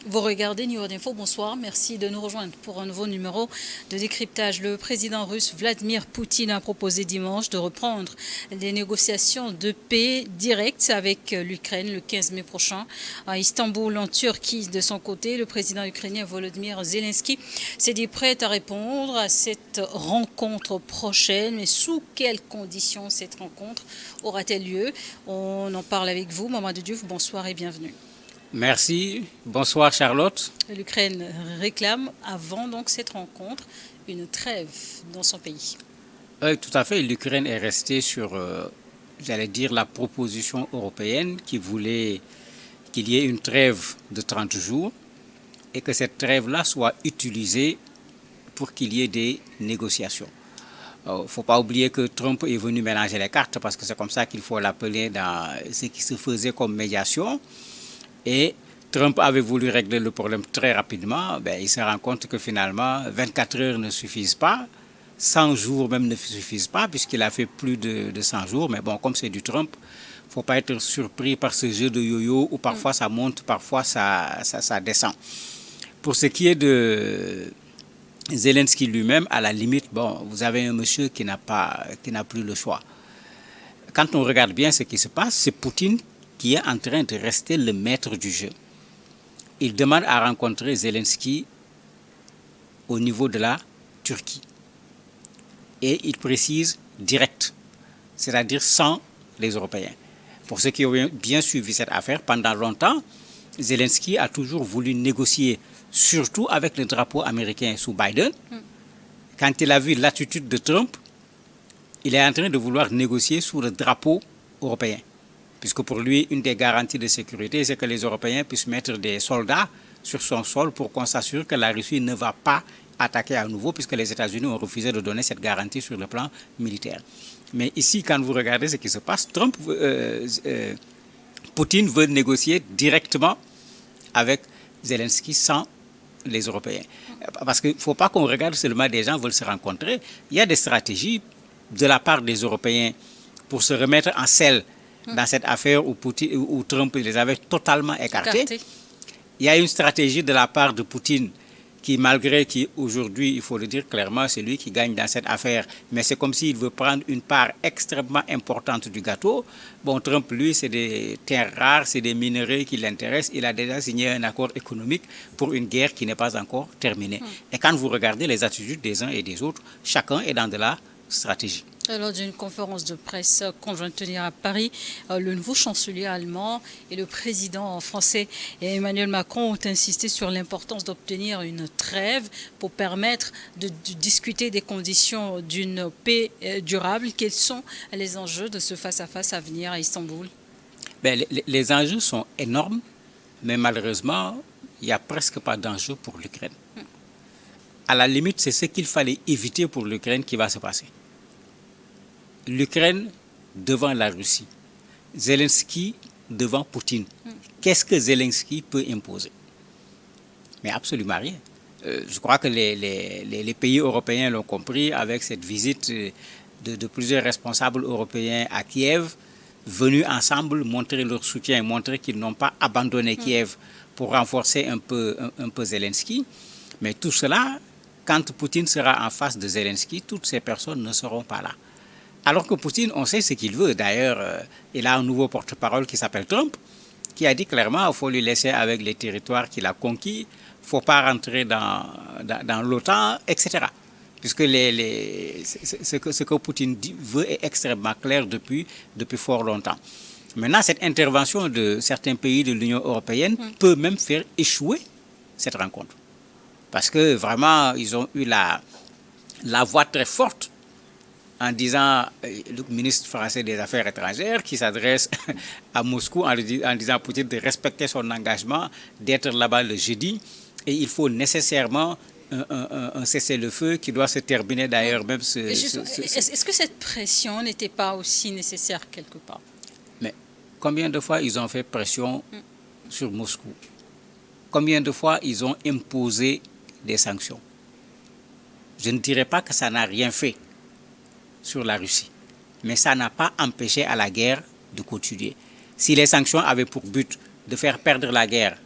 Vous regardez New York Info, bonsoir, merci de nous rejoindre pour un nouveau numéro de décryptage. Le président russe Vladimir Poutine a proposé dimanche de reprendre les négociations de paix directes avec l'Ukraine le 15 mai prochain à Istanbul, en Turquie. De son côté, le président ukrainien Volodymyr Zelensky s'est dit prêt à répondre à cette rencontre prochaine. Mais sous quelles conditions cette rencontre aura-t-elle lieu? On en parle avec vous, Mamadou Diouf, bonsoir et bienvenue. Merci. Bonsoir Charlotte. L'Ukraine réclame, avant donc cette rencontre, une trêve dans son pays. Oui, tout à fait. L'Ukraine est restée sur, j'allais dire, la proposition européenne qui voulait qu'il y ait une trêve de 30 jours et que cette trêve-là soit utilisée pour qu'il y ait des négociations. Il ne faut pas oublier que Trump est venu mélanger les cartes parce que c'est comme ça qu'il faut l'appeler dans ce qui se faisait comme médiation. Et Trump avait voulu régler le problème très rapidement. Il se rend compte que finalement, 24 heures ne suffisent pas, 100 jours même ne suffisent pas, puisqu'il a fait plus de 100 jours. Mais bon, comme c'est du Trump, il ne faut pas être surpris par ce jeu de yo-yo où parfois ça monte, parfois ça descend. Pour ce qui est de Zelensky lui-même, à la limite, vous avez un monsieur qui n'a plus le choix. Quand on regarde bien ce qui se passe, c'est Poutine qui est en train de rester le maître du jeu. Il demande à rencontrer Zelensky au niveau de la Turquie. Et il précise direct, c'est-à-dire sans les Européens. Pour ceux qui ont bien suivi cette affaire, pendant longtemps, Zelensky a toujours voulu négocier, surtout avec le drapeau américain sous Biden. Quand il a vu l'attitude de Trump, il est en train de vouloir négocier sous le drapeau européen. Puisque pour lui, une des garanties de sécurité, c'est que les Européens puissent mettre des soldats sur son sol pour qu'on s'assure que la Russie ne va pas attaquer à nouveau, puisque les États-Unis ont refusé de donner cette garantie sur le plan militaire. Mais ici, quand vous regardez ce qui se passe, Poutine veut négocier directement avec Zelensky sans les Européens. Parce qu'il ne faut pas qu'on regarde seulement des gens veulent se rencontrer. Il y a des stratégies de la part des Européens pour se remettre en selle dans cette affaire où Trump les avait totalement écartés. Il y a une stratégie de la part de Poutine qui, malgré qu'aujourd'hui, il faut le dire clairement, c'est lui qui gagne dans cette affaire, mais c'est comme s'il veut prendre une part extrêmement importante du gâteau. Trump, lui, c'est des terres rares, c'est des minerais qui l'intéressent. Il a déjà signé un accord économique pour une guerre qui n'est pas encore terminée. Et quand vous regardez les attitudes des uns et des autres, chacun est dans de la stratégie. Lors d'une conférence de presse conjointe tenue à Paris, le nouveau chancelier allemand et le président français Emmanuel Macron ont insisté sur l'importance d'obtenir une trêve pour permettre de discuter des conditions d'une paix durable. Quels sont les enjeux de ce face-à-face à venir à Istanbul? Les enjeux sont énormes, mais malheureusement, il n'y a presque pas d'enjeu pour l'Ukraine. À la limite, c'est ce qu'il fallait éviter pour l'Ukraine qui va se passer. L'Ukraine devant la Russie, Zelensky devant Poutine. Qu'est-ce que Zelensky peut imposer? Mais absolument rien. Je crois que les pays européens l'ont compris avec cette visite de plusieurs responsables européens à Kiev, venus ensemble montrer leur soutien, montrer qu'ils n'ont pas abandonné Kiev pour renforcer un peu Zelensky. Mais tout cela, quand Poutine sera en face de Zelensky, toutes ces personnes ne seront pas là. Alors que Poutine, on sait ce qu'il veut. D'ailleurs, il a un nouveau porte-parole qui s'appelle Trump, qui a dit clairement qu'il faut lui laisser avec les territoires qu'il a conquis, il ne faut pas rentrer dans l'OTAN, etc. Puisque ce que Poutine veut est extrêmement clair depuis fort longtemps. Maintenant, cette intervention de certains pays de l'Union européenne peut même faire échouer cette rencontre. Parce que vraiment, ils ont eu la voix très forte en disant, le ministre français des Affaires étrangères qui s'adresse à Moscou en disant à Poutine de respecter son engagement, d'être là-bas le jeudi. Et il faut nécessairement un cessez-le-feu qui doit se terminer d'ailleurs même Est-ce que cette pression n'était pas aussi nécessaire quelque part? Mais combien de fois ils ont fait pression sur Moscou? Combien de fois ils ont imposé des sanctions? Je ne dirais pas que ça n'a rien fait sur la Russie, mais ça n'a pas empêché à la guerre de continuer. Si les sanctions avaient pour but de faire perdre la guerre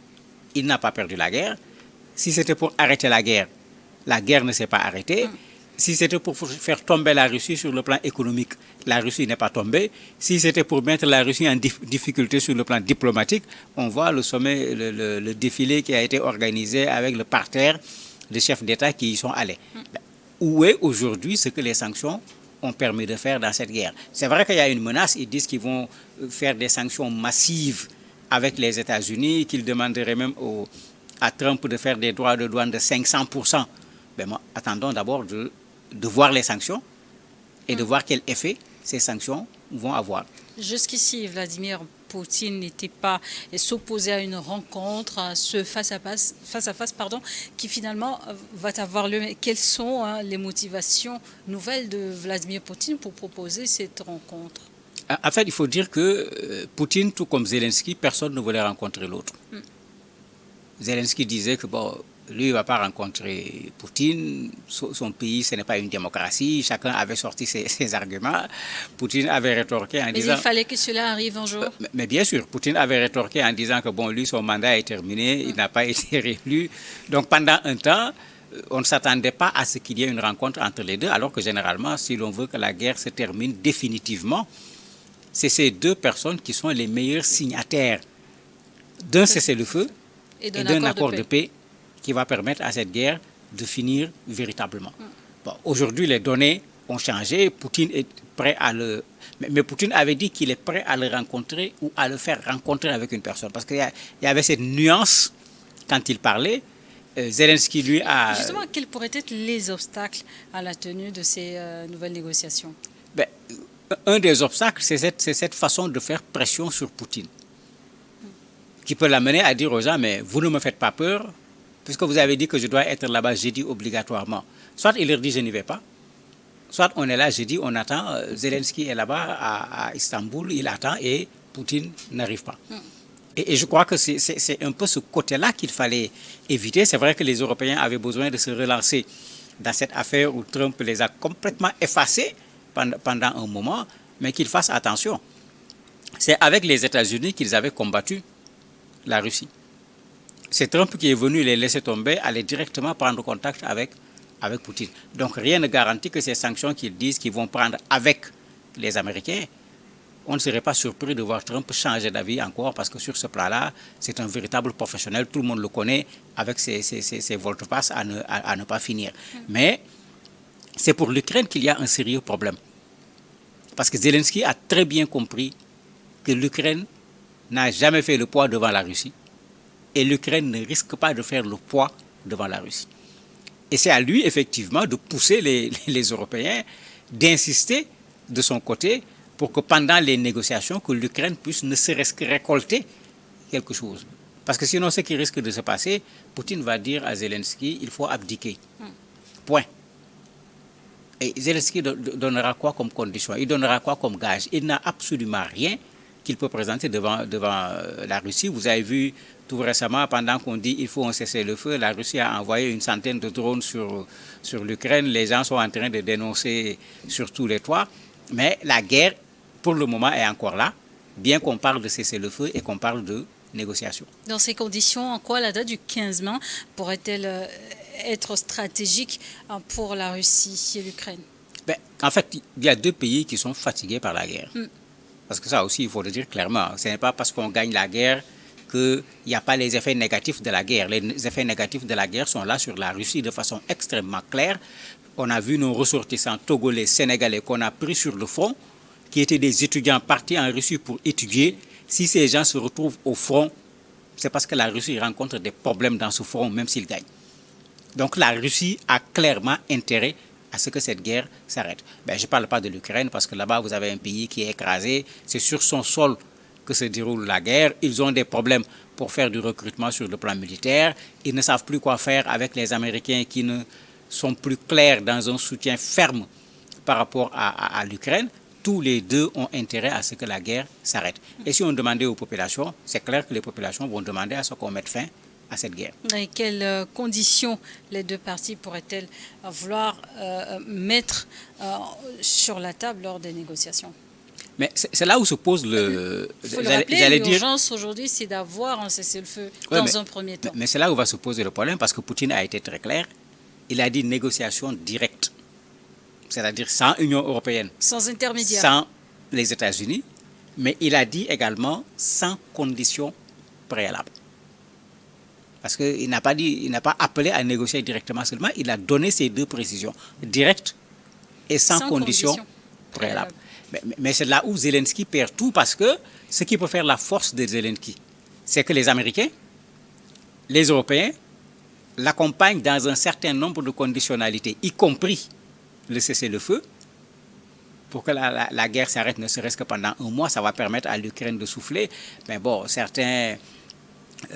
il n'a pas perdu la guerre. Si c'était pour arrêter la guerre ne s'est pas arrêtée. Si c'était pour faire tomber la Russie sur le plan économique, la Russie n'est pas tombée. Si c'était pour mettre la Russie en difficulté sur le plan diplomatique, on voit le sommet, le défilé qui a été organisé avec le parterre de chefs d'État qui y sont allés. Où est aujourd'hui ce que les sanctions ont permis de faire dans cette guerre? C'est vrai qu'il y a une menace, ils disent qu'ils vont faire des sanctions massives avec les États-Unis, qu'ils demanderaient même à Trump de faire des droits de douane de 500%. Ben, attendons d'abord de voir les sanctions et de voir quel effet ces sanctions vont avoir. Jusqu'ici, Vladimir Poutine n'était pas et s'opposait à une rencontre, à ce face-à-face, qui finalement va avoir lieu. Quelles sont les motivations nouvelles de Vladimir Poutine pour proposer cette rencontre? En fait, il faut dire que Poutine, tout comme Zelensky, personne ne voulait rencontrer l'autre. Zelensky disait que lui, il ne va pas rencontrer Poutine. Son pays, ce n'est pas une démocratie. Chacun avait sorti ses arguments. Poutine avait rétorqué en disant... Mais il fallait que cela arrive un jour. Mais bien sûr, Poutine avait rétorqué en disant que lui, son mandat est terminé, il n'a pas été réélu. Donc pendant un temps, on ne s'attendait pas à ce qu'il y ait une rencontre entre les deux, alors que généralement, si l'on veut que la guerre se termine définitivement, c'est ces deux personnes qui sont les meilleurs signataires d'un cessez-le-feu et d'un accord de paix qui va permettre à cette guerre de finir véritablement. Aujourd'hui, les données ont changé. Poutine est prêt à le... Mais Poutine avait dit qu'il est prêt à le rencontrer ou à le faire rencontrer avec une personne. Parce qu'il y avait cette nuance quand il parlait. Zelensky, lui, a... Justement, quels pourraient être les obstacles à la tenue de ces nouvelles négociations? Un des obstacles, c'est cette façon de faire pression sur Poutine, qui peut l'amener à dire aux gens, mais vous ne me faites pas peur, puisque vous avez dit que je dois être là-bas jeudi obligatoirement. Soit il leur dit, je n'y vais pas, soit on est là jeudi, on attend, Zelensky est là-bas à Istanbul, il attend et Poutine n'arrive pas. Et je crois que c'est un peu ce côté-là qu'il fallait éviter. C'est vrai que les Européens avaient besoin de se relancer dans cette affaire où Trump les a complètement effacés pendant un moment, mais qu'ils fassent attention. C'est avec les États-Unis qu'ils avaient combattu la Russie. C'est Trump qui est venu les laisser tomber, aller directement prendre contact avec Poutine. Donc rien ne garantit que ces sanctions qu'ils disent qu'ils vont prendre avec les Américains, on ne serait pas surpris de voir Trump changer d'avis encore, parce que sur ce plan-là, c'est un véritable professionnel, tout le monde le connaît, avec ses volte-face à ne pas finir. Mais c'est pour l'Ukraine qu'il y a un sérieux problème. Parce que Zelensky a très bien compris que l'Ukraine n'a jamais fait le poids devant la Russie. Et l'Ukraine ne risque pas de faire le poids devant la Russie. Et c'est à lui, effectivement, de pousser les Européens, d'insister de son côté pour que pendant les négociations, que l'Ukraine puisse ne serait-ce que récolter quelque chose. Parce que sinon, ce qui risque de se passer, Poutine va dire à Zelensky, il faut abdiquer. Point. Et Zelensky donnera quoi comme condition? Il donnera quoi comme gage? Il n'a absolument rien qu'il peut présenter devant la Russie. Vous avez vu tout récemment, pendant qu'on dit il faut un cessez-le-feu, la Russie a envoyé une centaine de drones sur l'Ukraine. Les gens sont en train de dénoncer sur tous les toits. Mais la guerre, pour le moment, est encore là, bien qu'on parle de cessez-le-feu et qu'on parle de négociations. Dans ces conditions, en quoi la date du 15 mai pourrait-elle être stratégique pour la Russie et l'Ukraine? En fait, il y a deux pays qui sont fatigués par la guerre. Parce que ça aussi, il faut le dire clairement. Ce n'est pas parce qu'on gagne la guerre qu'il n'y a pas les effets négatifs de la guerre. Les effets négatifs de la guerre sont là sur la Russie de façon extrêmement claire. On a vu nos ressortissants togolais, sénégalais qu'on a pris sur le front, qui étaient des étudiants partis en Russie pour étudier. Si ces gens se retrouvent au front, c'est parce que la Russie rencontre des problèmes dans ce front, même s'ils gagnent. Donc la Russie a clairement intérêt à ce que cette guerre s'arrête. Je ne parle pas de l'Ukraine, parce que là-bas, vous avez un pays qui est écrasé. C'est sur son sol que se déroule la guerre. Ils ont des problèmes pour faire du recrutement sur le plan militaire. Ils ne savent plus quoi faire avec les Américains qui ne sont plus clairs dans un soutien ferme par rapport à l'Ukraine. Tous les deux ont intérêt à ce que la guerre s'arrête. Et si on demandait aux populations, c'est clair que les populations vont demander à ce qu'on mette fin à cette guerre. Et quelles conditions les deux parties pourraient-elles vouloir mettre sur la table lors des négociations? Mais c'est là où se pose le... Il faut le rappeler, l'urgence aujourd'hui, c'est d'avoir un cessez-le-feu dans un premier temps. Mais c'est là où va se poser le problème, parce que Poutine a été très clair. Il a dit négociation directe, c'est-à-dire sans Union européenne. Sans intermédiaire. Sans les États-Unis, mais il a dit également sans conditions préalables. Parce qu'il n'a pas dit, il n'a pas appelé à négocier directement seulement, il a donné ces deux précisions, directes et sans conditions préalables. Mais c'est là où Zelensky perd tout, parce que ce qui peut faire la force de Zelensky, c'est que les Américains, les Européens, l'accompagnent dans un certain nombre de conditionnalités, y compris le cessez-le-feu, pour que la guerre s'arrête ne serait-ce que pendant un mois. Ça va permettre à l'Ukraine de souffler. Mais bon, certains,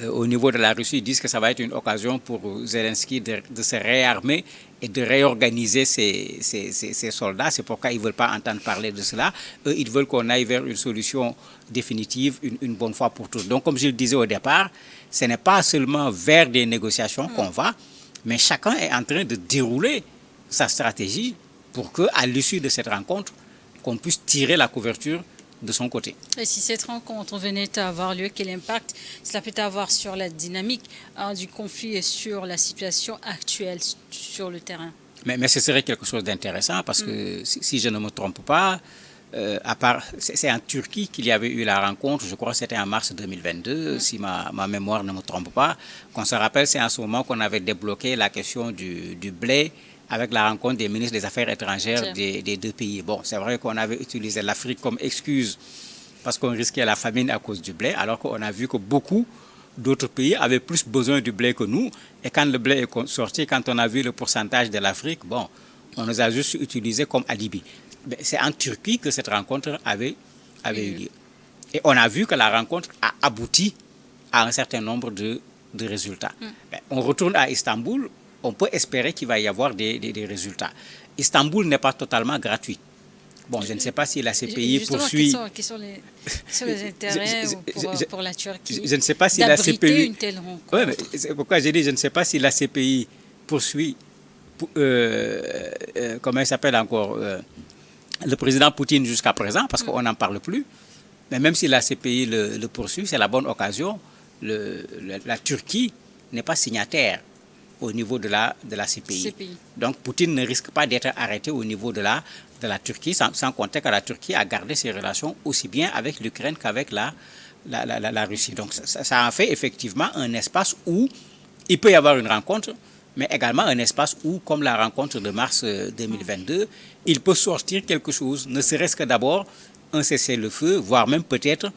au niveau de la Russie, disent que ça va être une occasion pour Zelensky de se réarmer et de réorganiser ses soldats. C'est pourquoi ils ne veulent pas entendre parler de cela. Eux, ils veulent qu'on aille vers une solution définitive, une bonne fois pour toutes. Donc, comme je le disais au départ, ce n'est pas seulement vers des négociations qu'on va, mais chacun est en train de dérouler sa stratégie pour qu'à l'issue de cette rencontre, qu'on puisse tirer la couverture de son côté. Et si cette rencontre venait à avoir lieu, quel impact cela peut avoir sur la dynamique du conflit et sur la situation actuelle sur le terrain? Mais ce serait quelque chose d'intéressant, parce que si je ne me trompe pas, c'est en Turquie qu'il y avait eu la rencontre, je crois que c'était en mars 2022, si ma mémoire ne me trompe pas. Qu'on se rappelle, c'est en ce moment qu'on avait débloqué la question du blé, avec la rencontre des ministres des Affaires étrangères des deux pays. Bon, c'est vrai qu'on avait utilisé l'Afrique comme excuse parce qu'on risquait la famine à cause du blé, alors qu'on a vu que beaucoup d'autres pays avaient plus besoin du blé que nous. Et quand le blé est sorti, quand on a vu le pourcentage de l'Afrique, bon, on nous a juste utilisé comme alibi. C'est en Turquie que cette rencontre avait eu lieu. Et on a vu que la rencontre a abouti à un certain nombre de résultats. On retourne à Istanbul. On peut espérer qu'il va y avoir des résultats. Istanbul n'est pas totalement gratuit. Bon, je ne sais pas si la CPI poursuit... Quels sont les intérêts pour la Turquie je ne sais pas si la CPI... une telle rencontre? Oui, mais c'est pourquoi j'ai dit, je ne sais pas si la CPI poursuit... comment il s'appelle encore le président Poutine jusqu'à présent, parce qu'on n'en parle plus. Mais même si la CPI le poursuit, c'est la bonne occasion. La Turquie n'est pas signataire au niveau de la CPI. Donc Poutine ne risque pas d'être arrêté au niveau de la Turquie, sans compter que la Turquie a gardé ses relations aussi bien avec l'Ukraine qu'avec la Russie. Donc ça en fait effectivement un espace où il peut y avoir une rencontre, mais également un espace où, comme la rencontre de mars 2022, il peut sortir quelque chose, ne serait-ce que d'abord un cessez-le-feu, voire même peut-être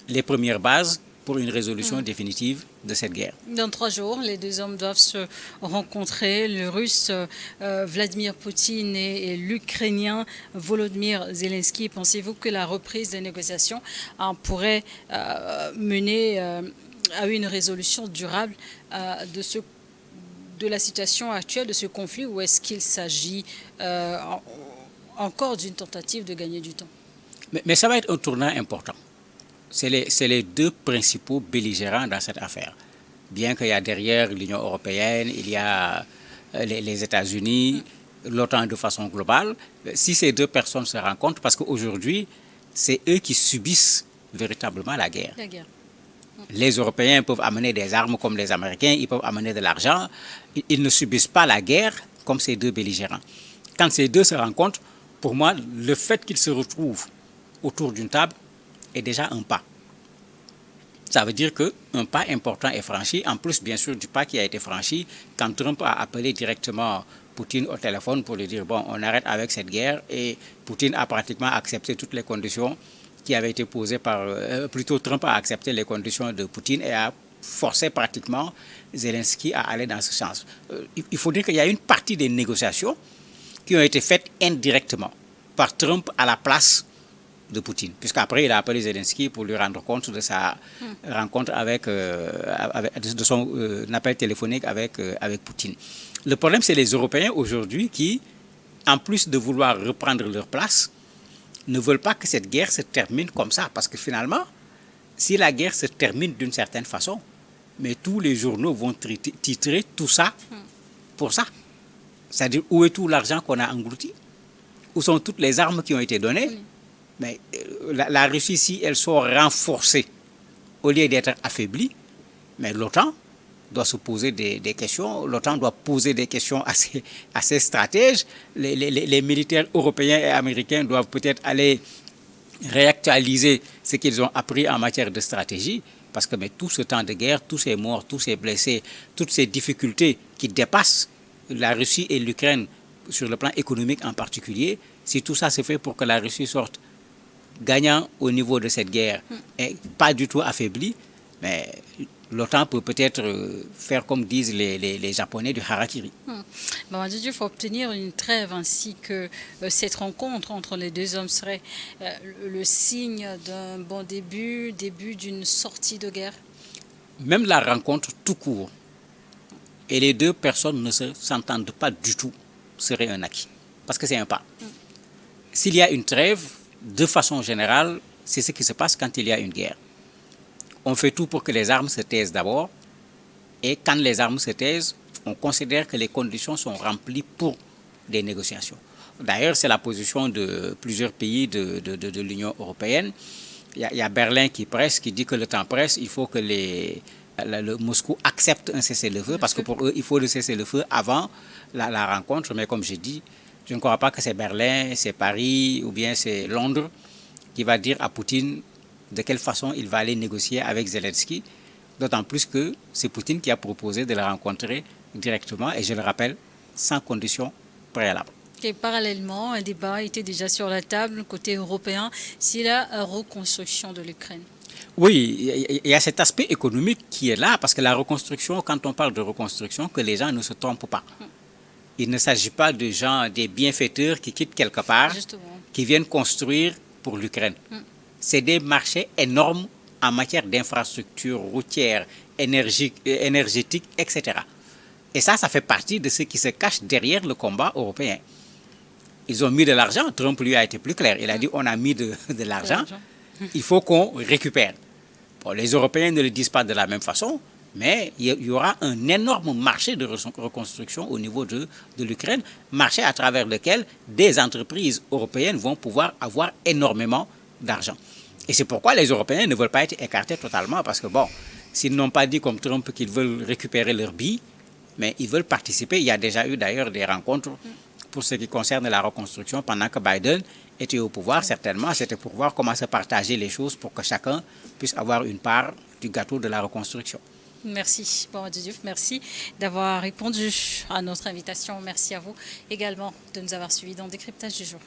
les premières bases pour une résolution définitive de cette guerre. Dans 3 jours, les deux hommes doivent se rencontrer, le Russe Vladimir Poutine et l'Ukrainien Volodymyr Zelensky. Pensez-vous que la reprise des négociations pourrait mener à une résolution durable de la situation actuelle, de ce conflit, ou est-ce qu'il s'agit encore d'une tentative de gagner du temps? Mais ça va être un tournant important. C'est les deux principaux belligérants dans cette affaire. Bien qu'il y a derrière l'Union européenne, il y a les États-Unis, l'OTAN de façon globale, si ces deux personnes se rencontrent, parce qu'aujourd'hui, c'est eux qui subissent véritablement la guerre. Les Européens peuvent amener des armes comme les Américains, ils peuvent amener de l'argent. Ils ne subissent pas la guerre comme ces deux belligérants. Quand ces deux se rencontrent, pour moi, le fait qu'ils se retrouvent autour d'une table est déjà un pas. Ça veut dire qu'un pas important est franchi, en plus bien sûr du pas qui a été franchi quand Trump a appelé directement Poutine au téléphone pour lui dire bon, on arrête avec cette guerre, et Poutine a pratiquement accepté toutes les conditions qui avaient été posées plutôt Trump a accepté les conditions de Poutine et a forcé pratiquement Zelensky à aller dans ce sens. Il faut dire qu'il y a une partie des négociations qui ont été faites indirectement par Trump à la place de Poutine, puisqu'après il a appelé Zelensky pour lui rendre compte de sa rencontre de son appel téléphonique avec Poutine. Le problème, c'est les Européens aujourd'hui qui, en plus de vouloir reprendre leur place, ne veulent pas que cette guerre se termine comme ça, parce que finalement, si la guerre se termine d'une certaine façon, mais tous les journaux vont titrer tout ça pour ça. C'est-à-dire, où est tout l'argent qu'on a englouti? Où sont toutes les armes qui ont été données? Mais la Russie, si elle sort renforcée au lieu d'être affaiblie, mais l'OTAN doit se poser des questions. L'OTAN doit poser des questions à ses stratèges. Les militaires européens et américains doivent peut-être aller réactualiser ce qu'ils ont appris en matière de stratégie. Parce que mais tout ce temps de guerre, tous ces morts, tous ces blessés, toutes ces difficultés qui dépassent la Russie et l'Ukraine sur le plan économique en particulier, si tout ça se fait pour que la Russie sorte gagnant au niveau de cette guerre et pas du tout affaiblie, mais l'OTAN peut peut-être faire comme disent les Japonais du harakiri. Mamadou Diouf, faut obtenir une trêve ainsi que cette rencontre entre les deux hommes serait le signe d'un bon début d'une sortie de guerre. Même la rencontre tout court et les deux personnes ne s'entendent pas du tout serait un acquis, parce que c'est un pas. S'il y a une trêve, de façon générale, c'est ce qui se passe quand il y a une guerre. On fait tout pour que les armes se taisent d'abord, et quand les armes se taisent, on considère que les conditions sont remplies pour des négociations. D'ailleurs, c'est la position de plusieurs pays de l'Union européenne. Il y a Berlin qui presse, qui dit que le temps presse, il faut que le Moscou accepte un cessez-le-feu, parce que pour eux, il faut le cessez-le-feu avant la rencontre. Mais comme j'ai dit, je ne crois pas que c'est Berlin, c'est Paris ou bien c'est Londres qui va dire à Poutine de quelle façon il va aller négocier avec Zelensky, d'autant plus que c'est Poutine qui a proposé de le rencontrer directement, et je le rappelle, sans condition préalable. Et parallèlement, un débat était déjà sur la table côté européen, c'est la reconstruction de l'Ukraine. Oui, il y a cet aspect économique qui est là, parce que la reconstruction, quand on parle de reconstruction, que les gens ne se trompent pas. Il ne s'agit pas de gens, des bienfaiteurs qui quittent quelque part, Justement, qui viennent construire pour l'Ukraine. C'est des marchés énormes en matière d'infrastructures routières, énergétiques, etc. Et ça fait partie de ce qui se cache derrière le combat européen. Ils ont mis de l'argent, Trump lui a été plus clair, il a dit on a mis de l'argent, il faut qu'on récupère. Bon, les Européens ne le disent pas de la même façon, mais il y aura un énorme marché de reconstruction au niveau de l'Ukraine, marché à travers lequel des entreprises européennes vont pouvoir avoir énormément d'argent. Et c'est pourquoi les Européens ne veulent pas être écartés totalement, parce que bon, s'ils n'ont pas dit comme Trump qu'ils veulent récupérer leurs billes, mais ils veulent participer. Il y a déjà eu d'ailleurs des rencontres pour ce qui concerne la reconstruction pendant que Biden était au pouvoir. Certainement, c'était pour voir comment se partager les choses pour que chacun puisse avoir une part du gâteau de la reconstruction. merci Mamadou Diouf, merci d'avoir répondu à notre invitation. Merci à vous également de nous avoir suivis dans Décryptage du jour.